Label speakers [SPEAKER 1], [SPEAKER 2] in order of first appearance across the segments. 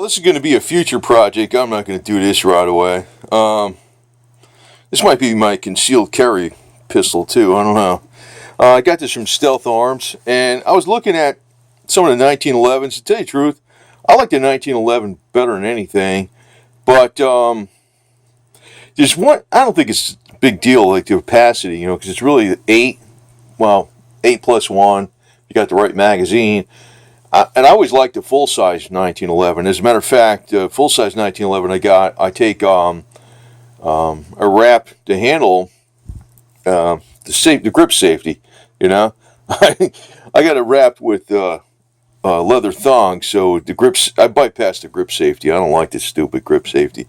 [SPEAKER 1] this is going to be a future project. I'm not going to do this right away. This might be my concealed carry pistol too. I don't know. I got this from Stealth Arms, and I was looking at some of the 1911s. To tell you the truth, I like the 1911 better than anything. But there's one. I don't think it's a big deal, like the opacity, because it's really 8. Well, 8+1. You got the right magazine. And I always liked the full-size 1911. As a matter of fact, full-size 1911 I wrap the handle, the grip safety, I got it wrapped with leather thongs, so the grips, I bypassed the grip safety. I don't like this stupid grip safety.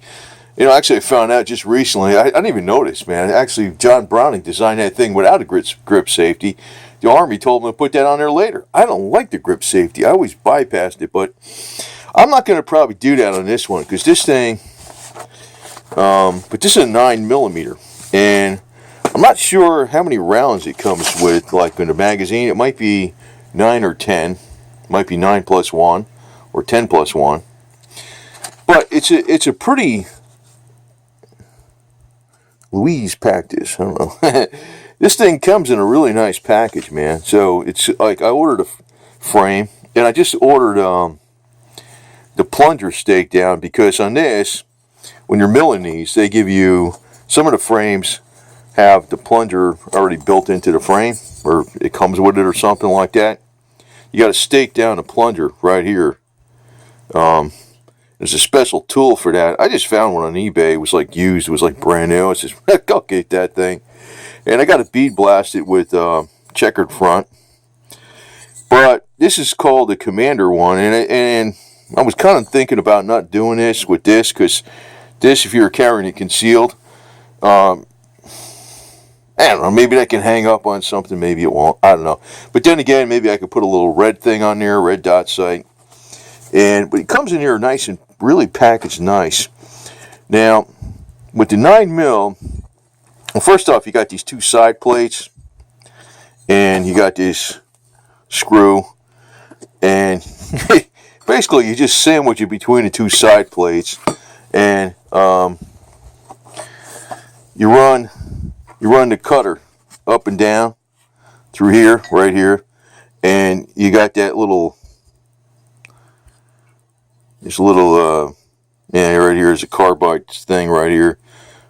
[SPEAKER 1] Actually I found out just recently, I didn't even notice, man. Actually, John Browning designed that thing without a grip safety. The Army told him to put that on there later. I don't like the grip safety. I always bypassed it, but I'm not going to probably do that on this one, because this thing, but this is a 9mm, and I'm not sure how many rounds it comes with, like in the magazine. It might be 9 or 10. It might be 9+1 or 10+1. But it's a pretty... Louise packed this. I don't know. This thing comes in a really nice package, man. So it's like I ordered a frame, and I just ordered the plunger stake down, because on this, when you're milling these, they give you, some of the frames have the plunger already built into the frame, or it comes with it or something like that. You got to stake down the plunger right here. There's a special tool for that. I just found one on eBay. It was like used. It was like brand new. I said, go get that thing. And I got a bead blasted with checkered front. But this is called the Commander one. And I was kind of thinking about not doing this with this, because this, if you're carrying it concealed, I don't know, maybe that can hang up on something, maybe it won't. I don't know. But then again, maybe I could put a little red thing on there, red dot sight. But it comes in here nice and really packaged nice. Now, with the 9mm, well, first off, you got these two side plates, and you got this screw, and basically you just sandwich it between the two side plates, and you run the cutter up and down through here, right here, and you got that little, right here is a carbide thing right here.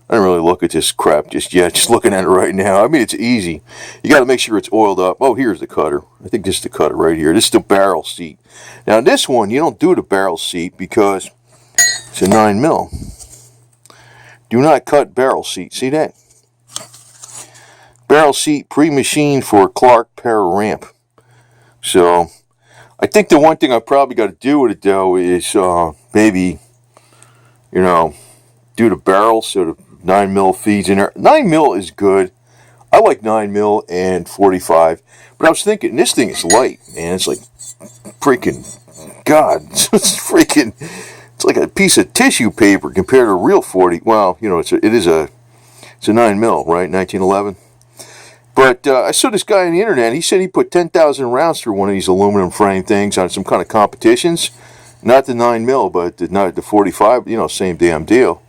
[SPEAKER 1] I don't really look at this crap just yet, just looking at it right now. I mean, it's easy. You got to make sure it's oiled up. Oh, here's the cutter. I think this is the cutter right here. This is the barrel seat. Now, this one, you don't do the barrel seat because it's a 9mm. Do not cut barrel seat. See that? Barrel seat pre-machined for Clark Para ramp. So, I think the one thing I probably got to do with it, though, is maybe, do the barrel so the 9mm feeds in there. 9mm is good. I like 9mm and 45. But I was thinking, this thing is light, man. It's like freaking, God, it's like a piece of tissue paper compared to a real 40. Well, it's a 9mm, right? 1911. But I saw this guy on the internet. He said he put 10,000 rounds through one of these aluminum frame things on some kind of competitions. Not the 9mm, but the 45. Same damn deal.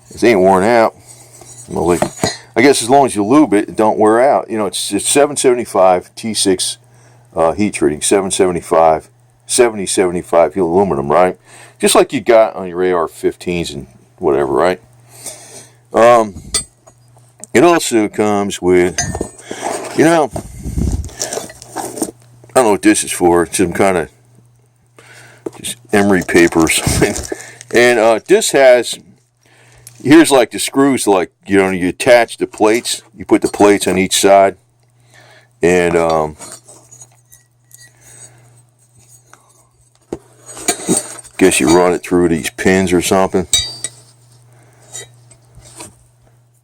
[SPEAKER 1] It ain't worn out. Well, I guess as long as you lube it, it don't wear out. It's 775 T6 heat treating. 775, 7075 aluminum, right? Just like you got on your AR-15s and whatever, right? It also comes with, I don't know what this is for. It's some kind of just emery paper or something. And this has, here's like the screws, like, you attach the plates. You put the plates on each side. And guess you run it through these pins or something.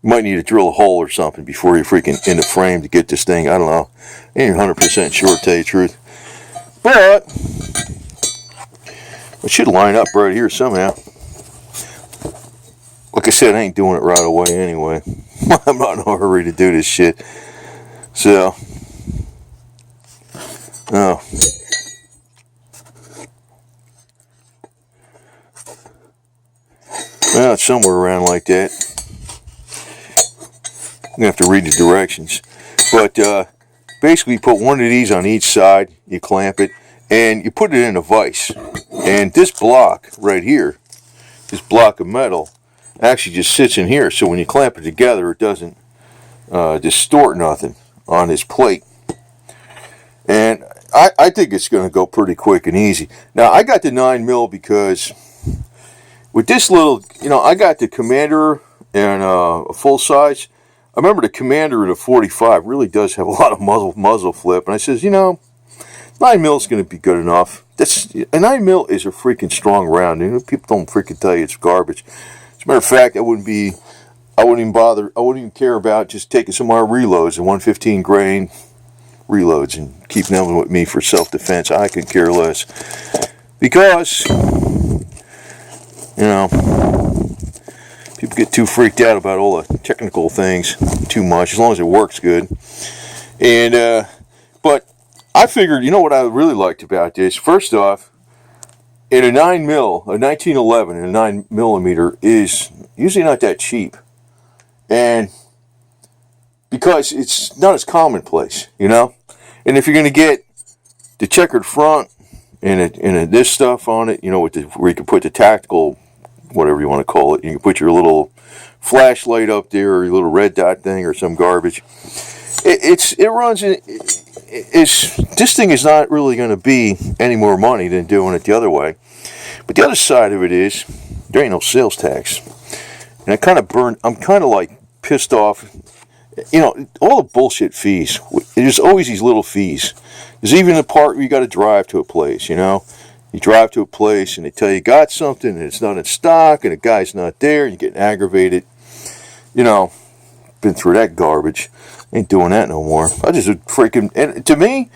[SPEAKER 1] You might need to drill a hole or something before you freaking in the frame to get this thing. I don't know. I ain't 100% sure, to tell you the truth. But it should line up right here somehow. Like I said, I ain't doing it right away anyway. I'm not in a hurry to do this shit. So, Well, it's somewhere around like that. I'm going to have to read the directions. But basically, you put one of these on each side, you clamp it, and you put it in a vise. And this block right here, this block of metal, actually just sits in here. So when you clamp it together, it doesn't distort nothing on this plate. And I think it's going to go pretty quick and easy. Now, I got the 9mm because with this little, I got the Commander and a full size. I remember the Commander at a 45 really does have a lot of muzzle flip. And I says, 9mm is going to be good enough. A 9mm is a freaking strong round. People don't freaking tell you it's garbage. As a matter of fact, I wouldn't even care about just taking some of our reloads and 115 grain reloads and keeping them with me for self-defense. I could care less. Because, people get too freaked out about all the technical things too much, as long as it works good. And, but I figured, what I really liked about this, first off, in a 9mm, a 1911 and a 9mm is usually not that cheap. And because it's not as commonplace, And if you're going to get the checkered front and this stuff on it, where you can put the tactical, whatever you want to call it, you can put your little flashlight up there or your little red dot thing or some garbage. This thing is not really going to be any more money than doing it the other way. But the other side of it is there ain't no sales tax. And I'm kind of like pissed off. All the bullshit fees. There's always these little fees. There's even the part where you got to drive to a place, You drive to a place and they tell you got something and it's not in stock and the guy's not there and you're getting aggravated. Been through that garbage. Ain't doing that no more. And to me,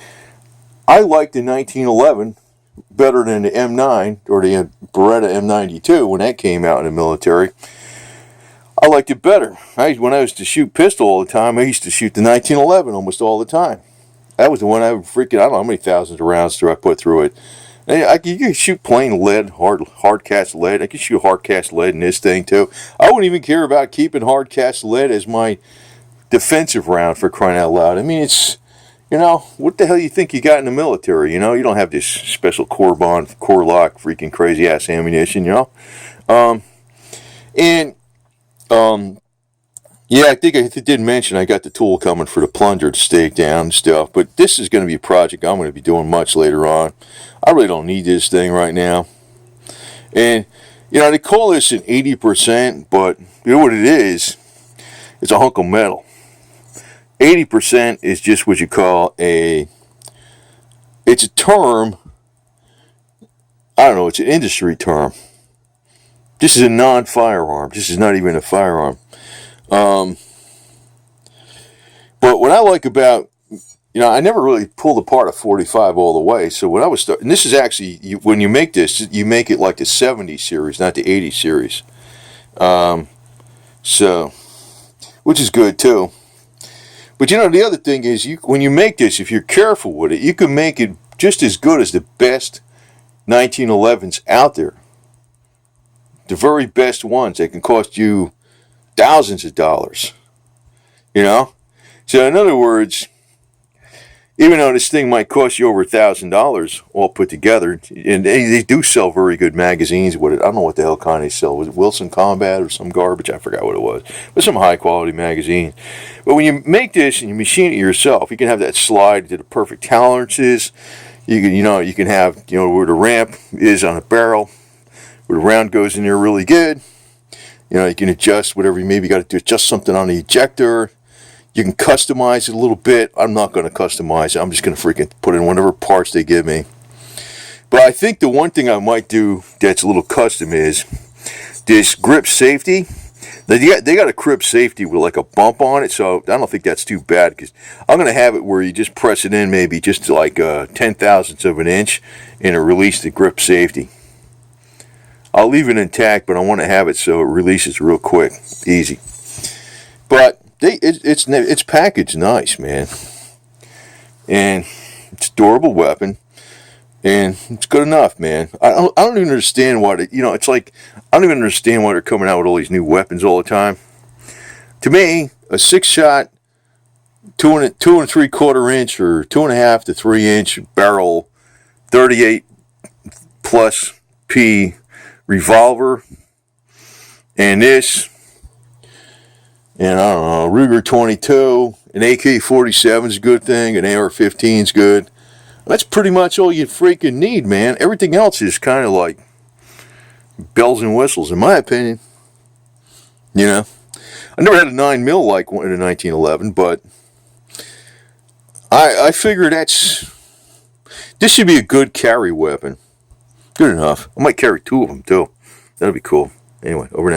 [SPEAKER 1] I like the 1911 better than the M9 or the Beretta M92 when that came out in the military. I liked it better. When I was to shoot pistol all the time, I used to shoot the 1911 almost all the time. That was the one I don't know how many thousands of rounds I put through it. You can shoot plain lead, hard cast lead. I can shoot hard cast lead in this thing too. I wouldn't even care about keeping hard cast lead as my defensive round, for crying out loud. I mean, it's, what the hell you think you got in the military? You don't have this special core bond, core lock, freaking crazy ass ammunition, Yeah, I think I did mention I got the tool coming for the plunger to stake down and stuff, but this is going to be a project I'm going to be doing much later on. I really don't need this thing right now. And, they call this an 80%, but what it is, it's a hunk of metal. 80% is just what you call it's a term, I don't know, it's an industry term. This is a non-firearm. This is not even a firearm. But what I like about, I never really pulled apart a 45 all the way. So when I was starting, this is actually, when you make this, you make it like the 70 series, not the 80 series. Which is good too. But the other thing is, when you make this, if you're careful with it, you can make it just as good as the best 1911s out there. The very best ones that can cost you thousands of dollars. So in other words, even though this thing might cost you over $1,000 all put together, and they do sell very good magazines with it. I don't know what the hell kind they sell. Was it Wilson Combat or some garbage? I forgot what it was. But some high quality magazine. But when you make this and you machine it yourself, you can have that slide to the perfect tolerances. You can have, where the ramp is on a barrel, where the round goes in there really good. You can adjust whatever you maybe got to adjust something on the ejector. You can customize it a little bit. I'm not going to customize it. I'm just going to freaking put in whatever parts they give me. But I think the one thing I might do that's a little custom is this grip safety. They got a grip safety with like a bump on it, so I don't think that's too bad, because I'm going to have it where you just press it in maybe just to like 10,000ths of an inch and it release the grip safety. I'll leave it intact, but I want to have it so it releases real quick, easy. But it's packaged nice, man, and it's a durable weapon. And it's good enough, man. I don't even understand why, it's like, I don't even understand why they're coming out with all these new weapons all the time. To me, a 6-shot, 2 3/4 inch or 2.5 to 3 inch barrel, 38 plus P revolver, and this, and I don't know, Ruger 22, an AK-47 is a good thing, an AR-15 is good. That's pretty much all you freaking need, man. Everything else is kind of like bells and whistles, in my opinion. You know, I never had a 9mm like one in a 1911, but I figure this should be a good carry weapon. Good enough. I might carry 2 of them too. That'd be cool. Anyway, over now.